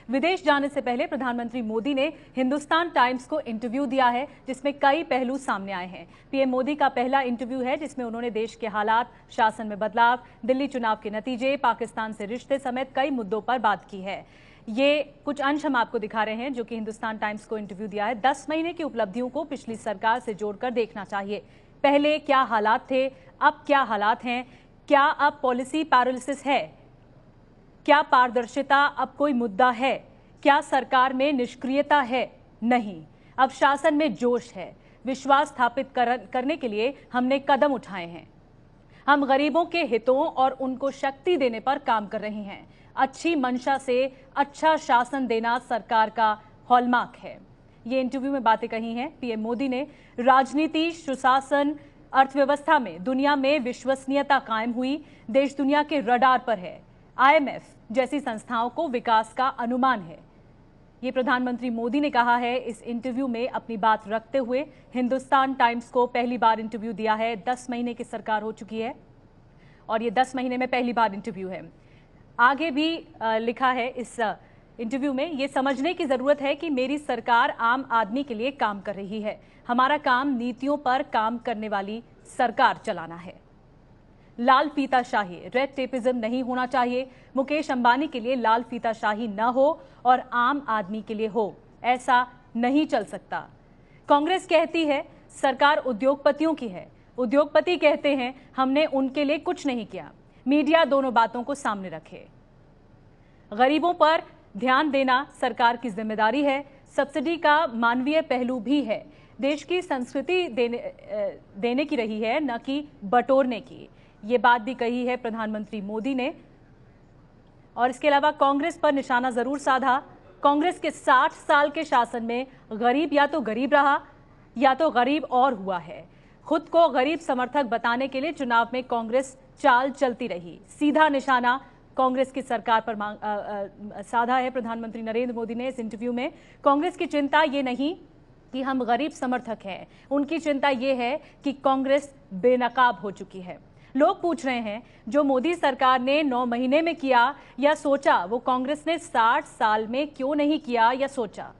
विदेश जाने से पहले प्रधानमंत्री मोदी ने हिंदुस्तान टाइम्स को इंटरव्यू दिया है, जिसमें कई पहलू सामने आए हैं। पीएम मोदी का पहला इंटरव्यू है जिसमें उन्होंने देश के हालात, शासन में बदलाव, दिल्ली चुनाव के नतीजे, पाकिस्तान से रिश्ते समेत कई मुद्दों पर बात की है। ये कुछ अंश हम आपको दिखा रहे हैं जो कि हिंदुस्तान टाइम्स को इंटरव्यू दिया है। 10 महीने की उपलब्धियों को पिछली सरकार से जोड़कर देखना चाहिए। पहले क्या हालात थे, अब क्या हालात हैं, क्या अब पॉलिसी पैरालिसिस है, क्या पारदर्शिता अब कोई मुद्दा है, क्या सरकार में निष्क्रियता है? नहीं, अब शासन में जोश है। विश्वास स्थापित करने के लिए हमने कदम उठाए हैं। हम गरीबों के हितों और उनको शक्ति देने पर काम कर रहे हैं। अच्छी मंशा से अच्छा शासन देना सरकार का हॉलमार्क है। ये इंटरव्यू में बातें कही हैं पीएम मोदी ने। राजनीति, सुशासन, अर्थव्यवस्था में दुनिया में विश्वसनीयता कायम हुई। देश दुनिया के रडार पर है। आईएमएफ जैसी संस्थाओं को विकास का अनुमान है। ये प्रधानमंत्री मोदी ने कहा है इस इंटरव्यू में अपनी बात रखते हुए। हिंदुस्तान टाइम्स को पहली बार इंटरव्यू दिया है। 10 महीने की सरकार हो चुकी है और ये 10 महीने में पहली बार इंटरव्यू है। आगे भी लिखा है इस इंटरव्यू में, ये समझने की जरूरत है कि मेरी सरकार आम आदमी के लिए काम कर रही है। हमारा काम नीतियों पर काम करने वाली सरकार चलाना है। लाल फीताशाही, रेड टेपिज्म नहीं होना चाहिए। मुकेश अंबानी के लिए लाल फीताशाही न हो और आम आदमी के लिए हो, ऐसा नहीं चल सकता। कांग्रेस कहती है सरकार उद्योगपतियों की है। उद्योगपति कहते हैं हमने उनके लिए कुछ नहीं किया। मीडिया दोनों बातों को सामने रखे। गरीबों पर ध्यान देना सरकार की जिम्मेदारी है। सब्सिडी का मानवीय पहलू भी है। देश की संस्कृति देने की रही है, न कि बटोरने की। ये बात भी कही है प्रधानमंत्री मोदी ने। और इसके अलावा कांग्रेस पर निशाना जरूर साधा। कांग्रेस के 60 साल के शासन में गरीब या तो गरीब रहा या तो गरीब और हुआ है। खुद को गरीब समर्थक बताने के लिए चुनाव में कांग्रेस चाल चलती रही। सीधा निशाना कांग्रेस की सरकार पर साधा है प्रधानमंत्री नरेंद्र मोदी ने इस इंटरव्यू में। कांग्रेस की चिंता ये नहीं कि हम गरीब समर्थक हैं, उनकी चिंता ये है कि कांग्रेस बेनकाब हो चुकी है। लोग पूछ रहे हैं जो मोदी सरकार ने 9 महीने में किया या सोचा, वो कांग्रेस ने 60 साल में क्यों नहीं किया या सोचा।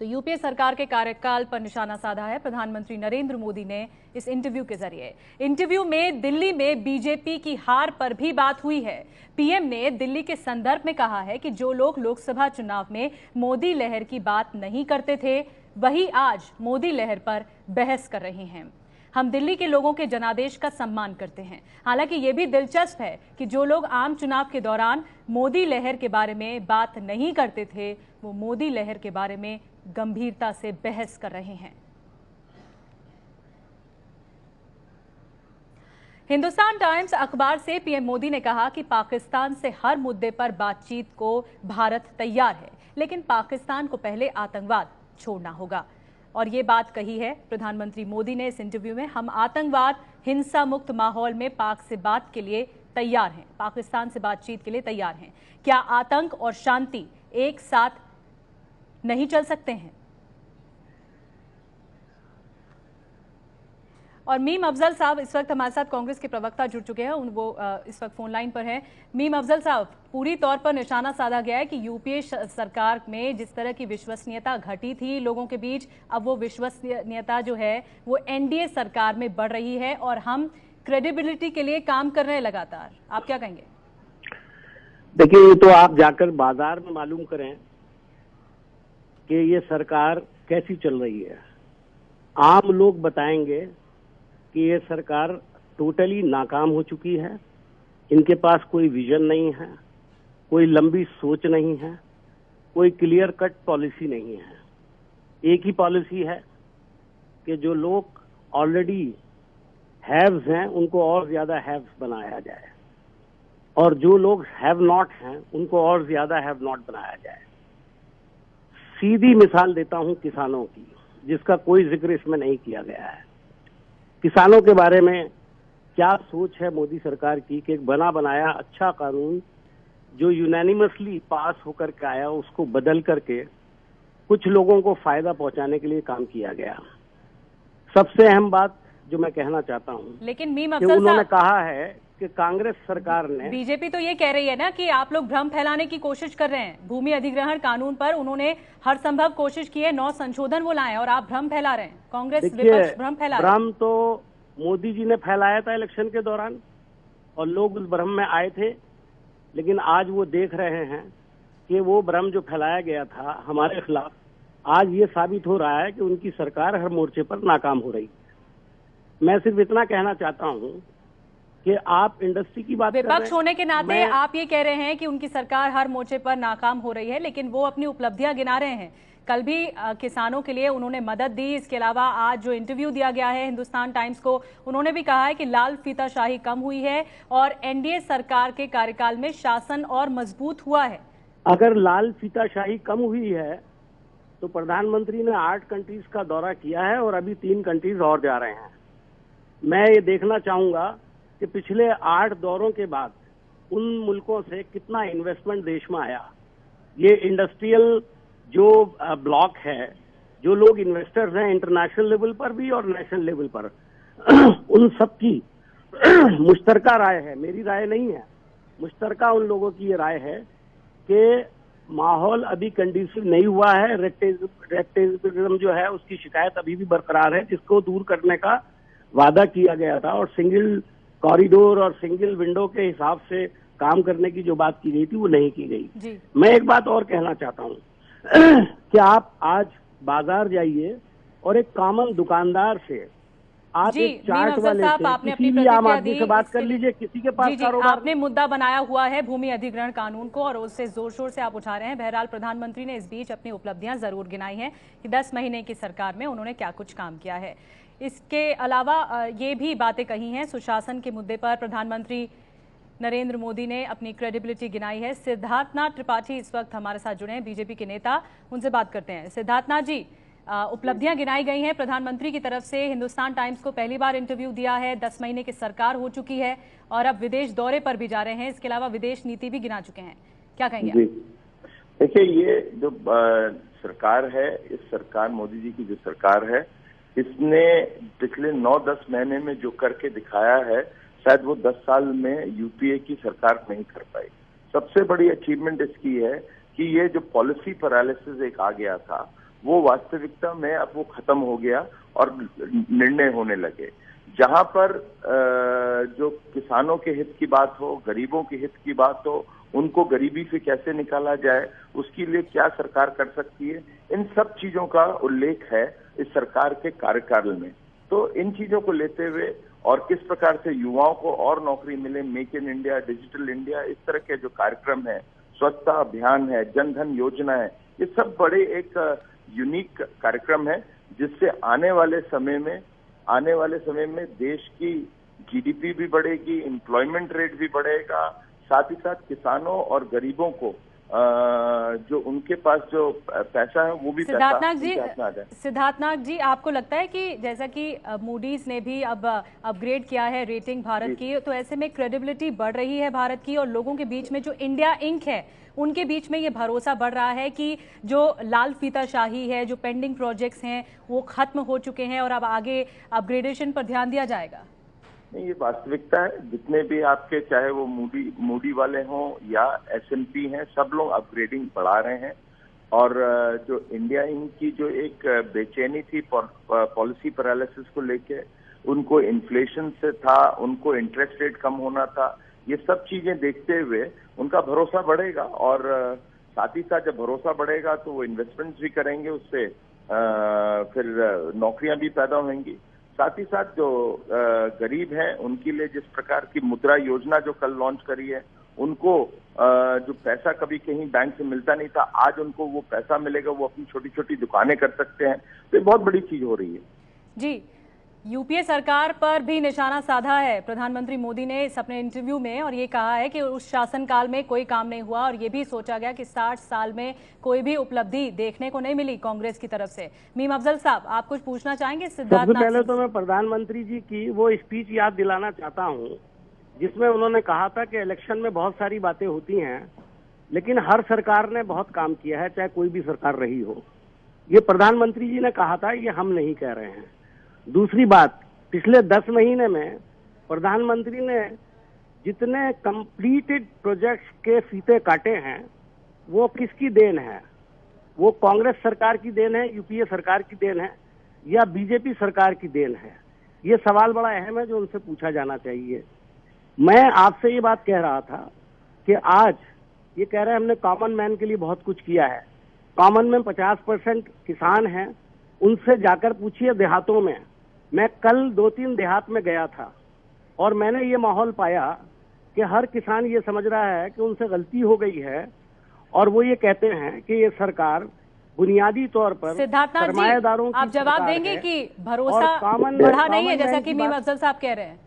तो यूपीए सरकार के कार्यकाल पर निशाना साधा है प्रधानमंत्री नरेंद्र मोदी ने इस इंटरव्यू के जरिए। इंटरव्यू में दिल्ली में बीजेपी की हार पर भी बात हुई है। पीएम ने दिल्ली के संदर्भ में कहा है कि जो लोग लोकसभा चुनाव में मोदी लहर की बात नहीं करते थे, वही आज मोदी लहर पर बहस कर रहे हैं। हम दिल्ली के लोगों के जनादेश का सम्मान करते हैं। हालांकि ये भी दिलचस्प है कि जो लोग आम चुनाव के दौरान मोदी लहर के बारे में बात नहीं करते थे, वो मोदी लहर के बारे में गंभीरता से बहस कर रहे हैं। हिंदुस्तान टाइम्स अखबार से पीएम मोदी ने कहा कि पाकिस्तान से हर मुद्दे पर बातचीत को भारत तैयार है, लेकिन पाकिस्तान को पहले आतंकवाद छोड़ना होगा। और ये बात कही है प्रधानमंत्री मोदी ने इस इंटरव्यू में। हम आतंकवाद, हिंसा मुक्त माहौल में पाक से बात के लिए तैयार हैं, पाकिस्तान से बातचीत के लिए तैयार हैं। क्या आतंक और शांति एक साथ नहीं चल सकते हैं? और मीम अफजल साहब इस वक्त हमारे साथ, कांग्रेस के प्रवक्ता जुड़ चुके हैं, वो इस वक्त फोन लाइन पर हैं। मीम अफजल साहब, पूरी तौर पर निशाना साधा गया है कि यूपीए सरकार में जिस तरह की विश्वसनीयता घटी थी लोगों के बीच, अब वो विश्वसनीयता जो है वो एनडीए सरकार में बढ़ रही है और हम क्रेडिबिलिटी के लिए काम कर रहे हैं लगातार। आप क्या कहेंगे? देखिए, ये तो आप जाकर बाजार में मालूम करें कि ये सरकार कैसी चल रही है। आम लोग बताएंगे कि ये सरकार टोटली नाकाम हो चुकी है। इनके पास कोई विजन नहीं है, कोई लंबी सोच नहीं है, कोई क्लियर कट पॉलिसी नहीं है। एक ही पॉलिसी है कि जो लोग ऑलरेडी हैव्स हैं उनको और ज्यादा हैव्स बनाया जाए और जो लोग हैव नॉट हैं उनको और ज्यादा हैव नॉट बनाया जाए। सीधी मिसाल देता हूं किसानों की, जिसका कोई जिक्र इसमें नहीं किया गया है। किसानों के बारे में क्या सोच है मोदी सरकार की कि एक बना बनाया अच्छा कानून जो यूनानिमसली पास होकर के आया उसको बदल करके कुछ लोगों को फायदा पहुंचाने के लिए काम किया गया। सबसे अहम बात जो मैं कहना चाहता हूं, लेकिन मीम कि उन्होंने कहा है कि कि कांग्रेस सरकार ने, बीजेपी तो ये कह रही है ना कि आप लोग भ्रम फैलाने की कोशिश कर रहे हैं। भूमि अधिग्रहण कानून पर उन्होंने हर संभव कोशिश की है, 9 संशोधन वो लाए और आप भ्रम फैला रहे हैं। कांग्रेस विपक्ष भ्रम फैला रहे हैं। भ्रम तो मोदी जी ने फैलाया था इलेक्शन के दौरान और लोग उस भ्रम में आए थे, लेकिन आज वो देख रहे हैं कि वो भ्रम जो फैलाया गया था हमारे खिलाफ, आज ये साबित हो रहा है कि उनकी सरकार हर मोर्चे पर नाकाम हो रही। मैं सिर्फ इतना कहना चाहता हूं कि आप इंडस्ट्री की बात कर रहे हैं, विपक्ष होने के नाते आप ये कह रहे हैं कि उनकी सरकार हर मोर्चे पर नाकाम हो रही है, लेकिन वो अपनी उपलब्धियां गिना रहे हैं। कल भी किसानों के लिए उन्होंने मदद दी। इसके अलावा आज जो इंटरव्यू दिया गया है हिंदुस्तान टाइम्स को, उन्होंने भी कहा है कि लाल फीताशाही कम हुई है और एनडीए सरकार के कार्यकाल में शासन और मजबूत हुआ है। अगर लाल फीताशाही कम हुई है तो प्रधानमंत्री ने 8 कंट्रीज का दौरा किया है और अभी 3 कंट्रीज और जा रहे हैं। मैं ये देखना चाहूंगा कि पिछले 8 दौरों के बाद उन मुल्कों से कितना इन्वेस्टमेंट देश में आया। ये इंडस्ट्रियल जो ब्लॉक है, जो लोग इन्वेस्टर्स हैं इंटरनेशनल लेवल पर भी और नेशनल लेवल पर, उन सबकी मुश्तरका राय है, मेरी राय नहीं है, मुश्तरका उन लोगों की ये राय है कि माहौल अभी कंडीसिव नहीं हुआ है। रेक्टेजिज्म जो है उसकी शिकायत अभी भी बरकरार है, जिसको दूर करने का वादा किया गया था और सिंगल कॉरिडोर और सिंगल विंडो के हिसाब से काम करने की जो बात की गई थी वो नहीं की गई। मैं एक बात और कहना चाहता हूं कि आप आज बाजार जाइए और एक कॉमन दुकानदार से आप एक चार्ट वाले से किसी भी आम आदमी से बात कर लीजिए, किसी के पास कारोबार। आपने मुद्दा बनाया हुआ है भूमि अधिग्रहण कानून को और उससे जोर शोर से आप उठा रहे हैं। बहरहाल प्रधानमंत्री ने इस बीच अपनी उपलब्धियां जरूर गिनाई हैं कि 10 महीने की सरकार में उन्होंने क्या कुछ काम किया है। इसके अलावा ये भी बातें कही हैं सुशासन के मुद्दे पर। प्रधानमंत्री नरेंद्र मोदी ने अपनी क्रेडिबिलिटी गिनाई है। सिद्धार्थनाथ त्रिपाठी इस वक्त हमारे साथ जुड़े हैं, बीजेपी के नेता, उनसे बात करते हैं। सिद्धार्थनाथ जी, उपलब्धियां गिनाई गई हैं प्रधानमंत्री की तरफ से। हिंदुस्तान टाइम्स को पहली बार इंटरव्यू दिया है, 10 महीने की सरकार हो चुकी है और अब विदेश दौरे पर भी जा रहे हैं। इसके अलावा विदेश नीति भी गिना चुके हैं, क्या कहेंगे? देखिए, ये जो सरकार है, इस सरकार, मोदी जी की जो सरकार है, इसने पिछले 9-10 महीने में जो करके दिखाया है, शायद वो 10 साल में यूपीए की सरकार नहीं कर पाई। सबसे बड़ी अचीवमेंट इसकी है कि ये जो पॉलिसी पैरालिसिस एक आ गया था, वो वास्तविकता में अब वो खत्म हो गया और निर्णय होने लगे। जहां पर जो किसानों के हित की बात हो, गरीबों के हित की बात हो, उनको गरीबी से कैसे निकाला जाए, उसके लिए क्या सरकार कर सकती है, इन सब चीजों का उल्लेख है इस सरकार के कार्यकाल में। तो इन चीजों को लेते हुए और किस प्रकार से युवाओं को और नौकरी मिले, make in India, digital India, इस तरह के जो कार्यक्रम है, स्वच्छता अभियान है, जनधन योजना है, ये सब बड़े एक यूनिक कार्यक्रम है जिससे आने वाले समय में देश की जीडीपी भी बढ़ेगी, एम्प्लॉयमेंट रेट भी बढ़ेगा, साथ ही साथ किसानों और गरीबों को जो उनके पास जो पैसा है वो भी सिद्धार्थनाथ जी, आपको लगता है कि जैसा कि मूडीज ने भी अब अपग्रेड किया है रेटिंग भारत की, तो ऐसे में क्रेडिबिलिटी बढ़ रही है भारत की और लोगों के बीच में जो इंडिया इंक है उनके बीच में ये भरोसा बढ़ रहा है कि जो लाल फीताशाही है, जो पेंडिंग प्रोजेक्ट्स हैं वो खत्म हो चुके हैं और अब आगे अपग्रेडेशन पर ध्यान दिया जाएगा? नहीं, ये वास्तविकता है। जितने भी आपके, चाहे वो मूडी वाले हों या S&P हैं, सब लोग अपग्रेडिंग बढ़ा रहे हैं। और जो इंडिया इंक की जो एक बेचैनी थी पॉलिसी पैरालिसिस को लेके, उनको इन्फ्लेशन से था, उनको इंटरेस्ट रेट कम होना था, ये सब चीजें देखते हुए उनका भरोसा बढ़ेगा। और साथ ही साथ जब भरोसा बढ़ेगा तो वो इन्वेस्टमेंट्स भी करेंगे, उससे फिर नौकरियां भी पैदा होंगी। साथ ही साथ जो गरीब हैं उनके लिए जिस प्रकार की मुद्रा योजना जो कल लॉन्च करी है, उनको जो पैसा कभी कहीं बैंक से मिलता नहीं था, आज उनको वो पैसा मिलेगा, वो अपनी छोटी छोटी दुकानें कर सकते हैं। तो ये बहुत बड़ी चीज हो रही है। जी, यूपीए सरकार पर भी निशाना साधा है प्रधानमंत्री मोदी ने इस अपने इंटरव्यू में और ये कहा है कि उस शासनकाल में कोई काम नहीं हुआ और ये भी सोचा गया कि 60 साल में कोई भी उपलब्धि देखने को नहीं मिली कांग्रेस की तरफ से। मीम अफजल साहब, आप कुछ पूछना चाहेंगे? सिद्धार्थ, सबसे पहले तो मैं प्रधानमंत्री जी की वो स्पीच याद दिलाना चाहता हूँ जिसमें उन्होंने कहा था कि इलेक्शन में बहुत सारी बातें होती हैं, लेकिन हर सरकार ने बहुत काम किया है, चाहे कोई भी सरकार रही हो। ये प्रधानमंत्री जी ने कहा था, ये हम नहीं कह रहे हैं। दूसरी बात, पिछले 10 महीने में प्रधानमंत्री ने जितने कंप्लीटेड प्रोजेक्ट्स के फीते काटे हैं वो किसकी देन है? वो कांग्रेस सरकार की देन है, यूपीए सरकार की देन है, या बीजेपी सरकार की देन है? ये सवाल बड़ा अहम है जो उनसे पूछा जाना चाहिए। मैं आपसे ये बात कह रहा था कि आज ये कह रहे हैं हमने कॉमन मैन के लिए बहुत कुछ किया है। कॉमन में 50% किसान हैं, उनसे जाकर पूछिए देहातों में। मैं कल 2-3 देहात में गया था और मैंने ये माहौल पाया कि हर किसान ये समझ रहा है कि उनसे गलती हो गई है और वो ये कहते हैं कि ये सरकार बुनियादी तौर पर सिद्धार्थनाथ सरमाएदारों जी, आप जवाब देंगे कि भरोसा बढ़ा नहीं है जैसा कि मीम अफजल साहब कह रहे हैं?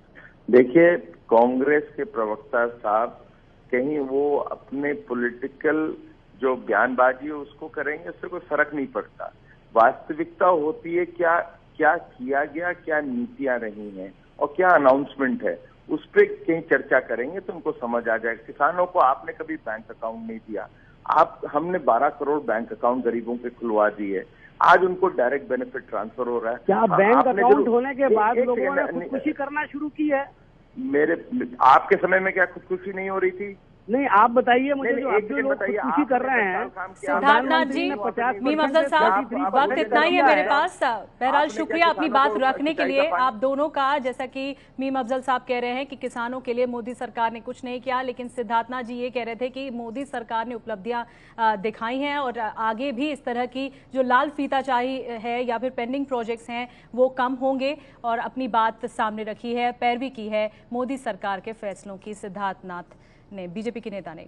देखिए, कांग्रेस के प्रवक्ता साहब कहीं वो अपने पॉलिटिकल जो बयानबाजी है उसको करेंगे, उससे कोई फर्क नहीं पड़ता। वास्तविकता होती है क्या क्या किया गया, क्या नीतियां रही हैं और क्या अनाउंसमेंट है, उस पर कहीं चर्चा करेंगे तो उनको समझ आ जाएगा। किसानों को आपने कभी बैंक अकाउंट नहीं दिया, हमने 12 करोड़ बैंक अकाउंट गरीबों के खुलवा दिए, आज उनको डायरेक्ट बेनिफिट ट्रांसफर हो रहा है। क्या बैंक अकाउंट होने के बाद लोगों ने खुदकुशी करना शुरू की है? आपके समय में क्या खुदकुशी नहीं हो रही थी? नहीं, आप बताइए मुझे। जो आप लोग खुदकुशी कर रहे हैं, सिद्धार्थनाथ जी, मीम अफजल साहब, वक्त इतना ही है मेरे पास। बहरहाल शुक्रिया अपनी बात रखने के लिए आप दोनों का। जैसा कि मीम अफजल साहब कह रहे हैं कि किसानों के लिए मोदी सरकार ने कुछ नहीं किया, लेकिन सिद्धार्थनाथ जी ये कह रहे थे कि मोदी सरकार ने उपलब्धियां दिखाई हैं और आगे भी इस तरह की जो लाल फीताचाही है या फिर पेंडिंग प्रोजेक्ट्स हैं वो कम होंगे, और अपनी बात सामने रखी है, पैरवी की है मोदी सरकार के फैसलों की सिद्धार्थनाथ ने, बीजेपी के नेता ने।